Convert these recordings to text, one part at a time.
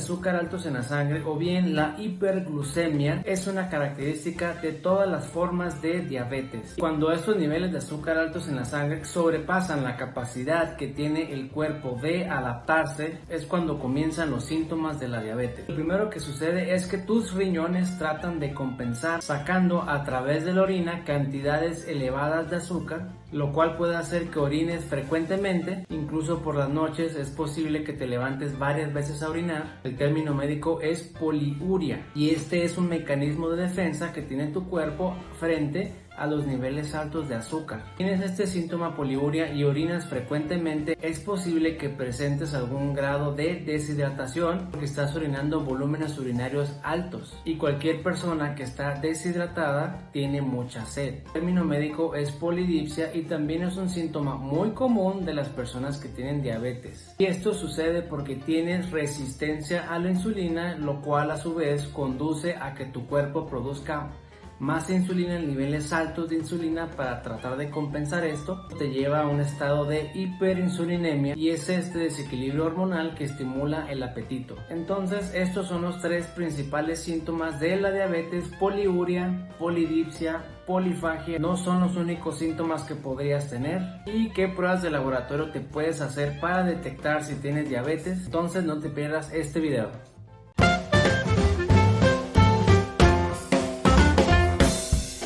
azúcar altos en la sangre o bien la hiperglucemia es una característica de todas las formas de diabetes. Cuando estos niveles de azúcar altos en la sangre sobrepasan la capacidad que tiene el cuerpo de adaptarse, es cuando comienzan los síntomas de la diabetes. Lo primero que sucede es que tus riñones tratan de compensar sacando a través de la orina cantidades elevadas de azúcar, lo cual puede hacer que orines frecuentemente, incluso por las noches es posible que te levantes varias veces a orinar. El término médico es poliuria y este es un mecanismo de defensa que tiene tu cuerpo frente a los niveles altos de azúcar. Tienes este síntoma poliuria y orinas frecuentemente, es posible que presentes algún grado de deshidratación porque estás orinando volúmenes urinarios altos, y cualquier persona que está deshidratada tiene mucha sed. El término médico es polidipsia y también es un síntoma muy común de las personas que tienen diabetes. Y esto sucede porque tienes resistencia a la insulina, lo cual a su vez conduce a que tu cuerpo produzca más insulina en niveles altos de insulina. Para tratar de compensar esto, te lleva a un estado de hiperinsulinemia y es este desequilibrio hormonal que estimula el apetito. Entonces, estos son los tres principales síntomas de la diabetes: poliuria, polidipsia, polifagia. No son los únicos síntomas que podrías tener. ¿Y qué pruebas de laboratorio te puedes hacer para detectar si tienes diabetes? Entonces, no te pierdas este video.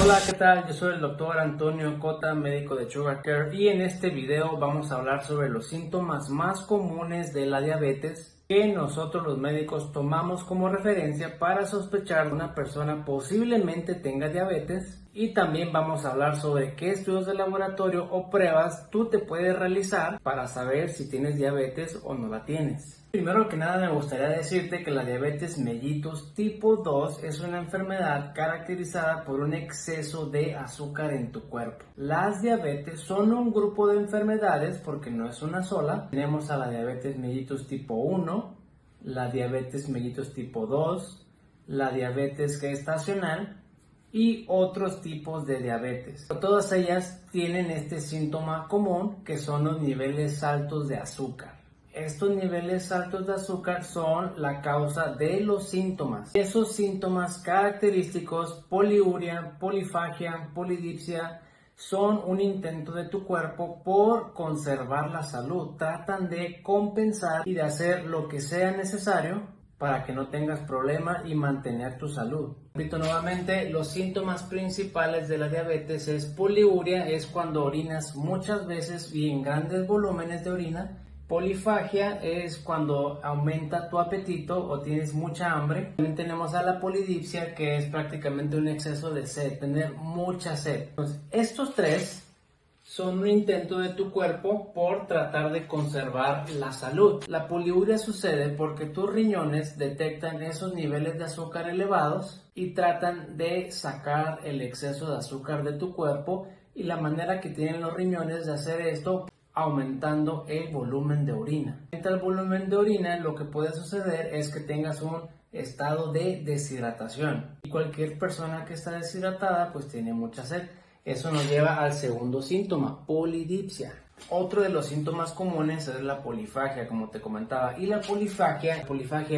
Hola, ¿qué tal? Yo soy el doctor Antonio Cota, médico de Sugar Care, y en este video vamos a hablar sobre los síntomas más comunes de la diabetes que nosotros los médicos tomamos como referencia para sospechar que una persona posiblemente tenga diabetes, y también vamos a hablar sobre qué estudios de laboratorio o pruebas tú te puedes realizar para saber si tienes diabetes o no la tienes. Primero que nada me gustaría decirte que la diabetes mellitus tipo 2 es una enfermedad caracterizada por un exceso de azúcar en tu cuerpo. Las diabetes son un grupo de enfermedades porque no es una sola. Tenemos a la diabetes mellitus tipo 1, la diabetes mellitus tipo 2, la diabetes gestacional y otros tipos de diabetes. Todas ellas tienen este síntoma común que son los niveles altos de azúcar. Estos niveles altos de azúcar son la causa de los síntomas. Esos síntomas característicos, poliuria, polifagia, polidipsia, son un intento de tu cuerpo por conservar la salud. Tratan de compensar y de hacer lo que sea necesario para que no tengas problema y mantener tu salud. Repito nuevamente, los síntomas principales de la diabetes es poliuria, es cuando orinas muchas veces y en grandes volúmenes de orina. Polifagia es cuando aumenta tu apetito o tienes mucha hambre. También tenemos a la polidipsia, que es prácticamente un exceso de sed, tener mucha sed. Entonces, estos tres son un intento de tu cuerpo por tratar de conservar la salud. La poliuria sucede porque tus riñones detectan esos niveles de azúcar elevados y tratan de sacar el exceso de azúcar de tu cuerpo, y la manera que tienen los riñones de hacer esto, aumentando el volumen de orina. Aumenta el volumen de orina, lo que puede suceder es que tengas un estado de deshidratación, y cualquier persona que está deshidratada pues tiene mucha sed. Eso nos lleva al segundo síntoma, polidipsia. Otro de los síntomas comunes es la polifagia, como te comentaba. Y la polifagia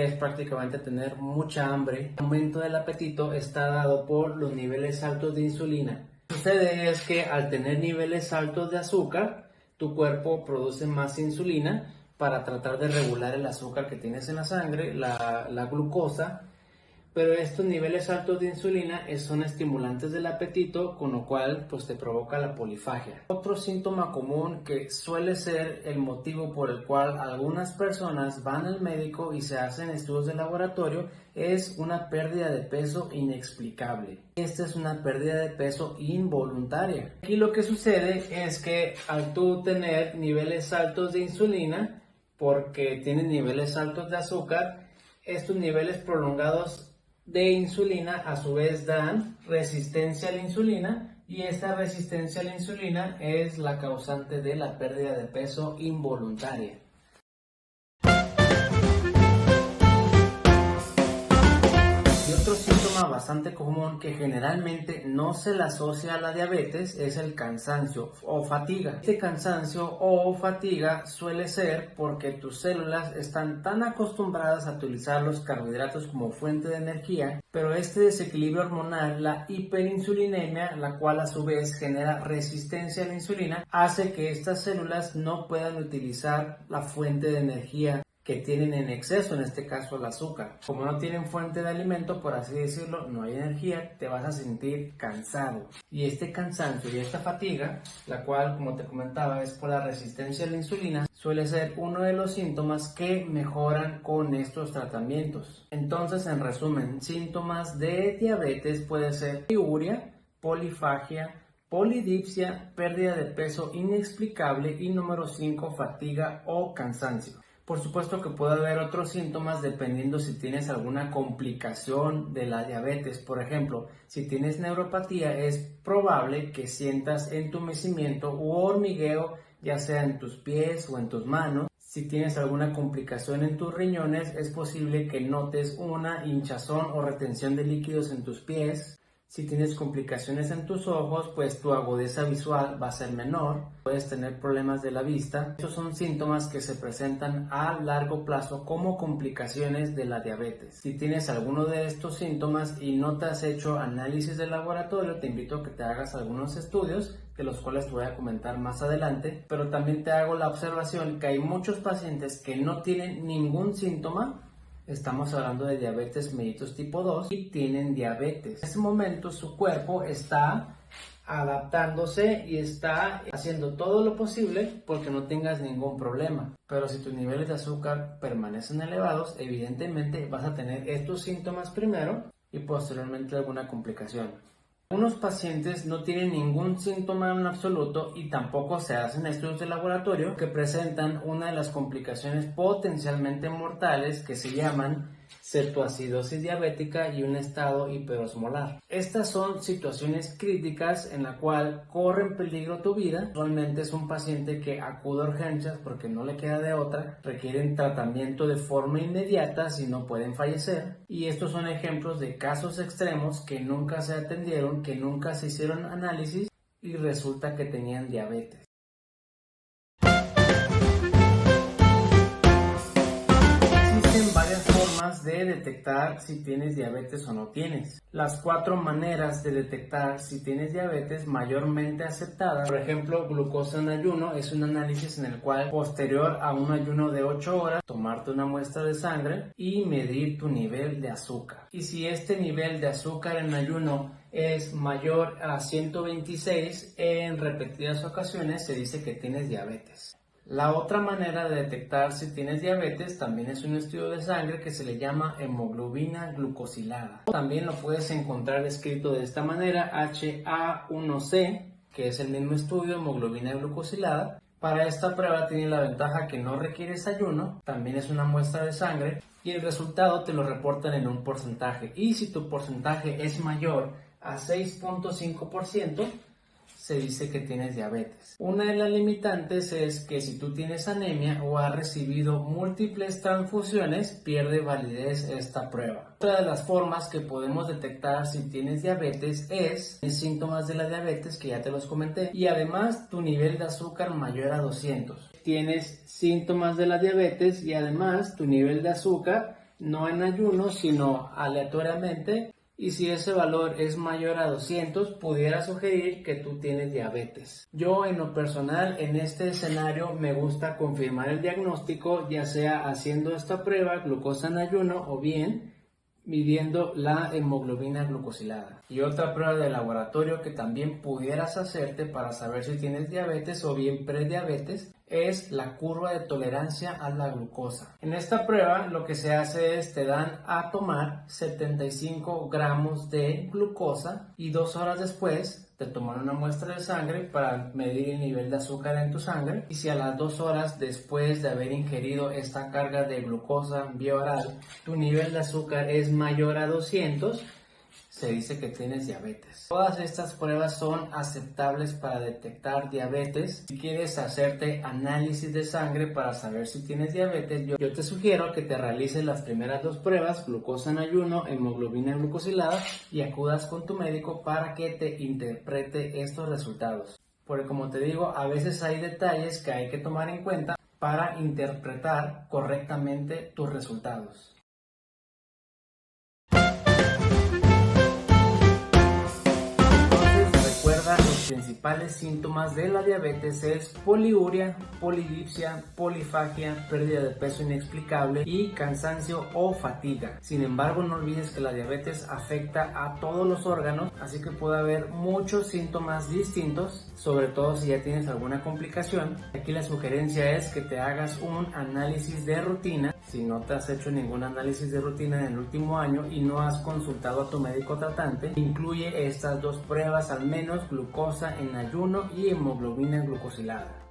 es prácticamente tener mucha hambre. El aumento del apetito está dado por los niveles altos de insulina. Lo que sucede es que al tener niveles altos de azúcar, tu cuerpo produce más insulina para tratar de regular el azúcar que tienes en la sangre, la glucosa. Pero estos niveles altos de insulina son estimulantes del apetito, con lo cual pues te provoca la polifagia. Otro síntoma común que suele ser el motivo por el cual algunas personas van al médico y se hacen estudios de laboratorio es una pérdida de peso inexplicable. Esta es una pérdida de peso involuntaria. Aquí lo que sucede es que al tú tener niveles altos de insulina, porque tienes niveles altos de azúcar, estos niveles prolongados de insulina a su vez dan resistencia a la insulina, y esta resistencia a la insulina es la causante de la pérdida de peso involuntaria. Y otro síntoma síntoma bastante común que generalmente no se le asocia a la diabetes es el cansancio o fatiga. Este cansancio o fatiga suele ser porque tus células están tan acostumbradas a utilizar los carbohidratos como fuente de energía, pero este desequilibrio hormonal, la hiperinsulinemia, la cual a su vez genera resistencia a la insulina, hace que estas células no puedan utilizar la fuente de energía que tienen en exceso, en este caso el azúcar. Como no tienen fuente de alimento, por así decirlo, no hay energía, te vas a sentir cansado. Y este cansancio y esta fatiga, la cual, como te comentaba, es por la resistencia a la insulina, suele ser uno de los síntomas que mejoran con estos tratamientos. Entonces, en resumen, síntomas de diabetes puede ser poliuria, polifagia, polidipsia, pérdida de peso inexplicable y número 5, fatiga o cansancio. Por supuesto que puede haber otros síntomas dependiendo si tienes alguna complicación de la diabetes. Por ejemplo, si tienes neuropatía, es probable que sientas entumecimiento u hormigueo, ya sea en tus pies o en tus manos. Si tienes alguna complicación en tus riñones, es posible que notes una hinchazón o retención de líquidos en tus pies. Si tienes complicaciones en tus ojos, pues tu agudeza visual va a ser menor. Puedes tener problemas de la vista. Estos son síntomas que se presentan a largo plazo como complicaciones de la diabetes. Si tienes alguno de estos síntomas y no te has hecho análisis de laboratorio, te invito a que te hagas algunos estudios, de los cuales te voy a comentar más adelante. Pero también te hago la observación que hay muchos pacientes que no tienen ningún síntoma. Estamos hablando de diabetes mellitus tipo 2 y tienen diabetes. En ese momento su cuerpo está adaptándose y está haciendo todo lo posible porque no tengas ningún problema. Pero si tus niveles de azúcar permanecen elevados, evidentemente vas a tener estos síntomas primero y posteriormente alguna complicación. Algunos pacientes no tienen ningún síntoma en absoluto y tampoco se hacen estudios de laboratorio que presentan una de las complicaciones potencialmente mortales que se llaman cetoacidosis diabética y un estado hiperosmolar. Estas son situaciones críticas en la cual corren peligro tu vida. Realmente es un paciente que acude a urgencias porque no le queda de otra, requieren tratamiento de forma inmediata si no pueden fallecer, y estos son ejemplos de casos extremos que nunca se atendieron, que nunca se hicieron análisis y resulta que tenían diabetes. Existen varias formas de detectar si tienes diabetes o no tienes. Las 4 maneras de detectar si tienes diabetes mayormente aceptadas, por ejemplo, glucosa en ayuno, es un análisis en el cual, posterior a un ayuno de 8 horas, tomarte una muestra de sangre y medir tu nivel de azúcar. Y si este nivel de azúcar en ayuno es mayor a 126 en repetidas ocasiones, se dice que tienes diabetes. La otra manera de detectar si tienes diabetes también es un estudio de sangre que se le llama hemoglobina glucosilada. También lo puedes encontrar escrito de esta manera, HA1C, que es el mismo estudio, hemoglobina glucosilada. Para esta prueba tiene la ventaja que no requieres ayuno, también es una muestra de sangre y el resultado te lo reportan en un porcentaje. Y si tu porcentaje es mayor a 6.5%, se dice que tienes diabetes. Una de las limitantes es que si tú tienes anemia o has recibido múltiples transfusiones, pierde validez esta prueba. Otra de las formas que podemos detectar si tienes diabetes es síntomas de la diabetes, que ya te los comenté, y además tu nivel de azúcar mayor a 200. Tienes síntomas de la diabetes y además tu nivel de azúcar no en ayuno, sino aleatoriamente. Y si ese valor es mayor a 200, pudiera sugerir que tú tienes diabetes. Yo en lo personal, en este escenario, me gusta confirmar el diagnóstico, ya sea haciendo esta prueba, glucosa en ayuno, o bien midiendo la hemoglobina glucosilada. Y otra prueba de laboratorio que también pudieras hacerte para saber si tienes diabetes o bien prediabetes es la curva de tolerancia a la glucosa. En esta prueba lo que se hace es te dan a tomar 75 gramos de glucosa y 2 horas después te toman una muestra de sangre para medir el nivel de azúcar en tu sangre, y si a las 2 horas después de haber ingerido esta carga de glucosa vía oral tu nivel de azúcar es mayor a 200, se dice que tienes diabetes. Todas estas pruebas son aceptables para detectar diabetes. Si quieres hacerte análisis de sangre para saber si tienes diabetes, yo te sugiero que te realices las primeras dos pruebas, glucosa en ayuno, hemoglobina glucosilada, y acudas con tu médico para que te interprete estos resultados. Porque como te digo, a veces hay detalles que hay que tomar en cuenta para interpretar correctamente tus resultados. Recuerda, los principales síntomas de la diabetes es poliuria, polidipsia, polifagia, pérdida de peso inexplicable y cansancio o fatiga. Sin embargo, no olvides que la diabetes afecta a todos los órganos, así que puede haber muchos síntomas distintos, sobre todo si ya tienes alguna complicación. Aquí la sugerencia es que te hagas un análisis de rutina. Si no te has hecho ningún análisis de rutina en el último año y no has consultado a tu médico tratante, incluye estas dos pruebas al menos, glucosa en ayuno y hemoglobina glucosilada.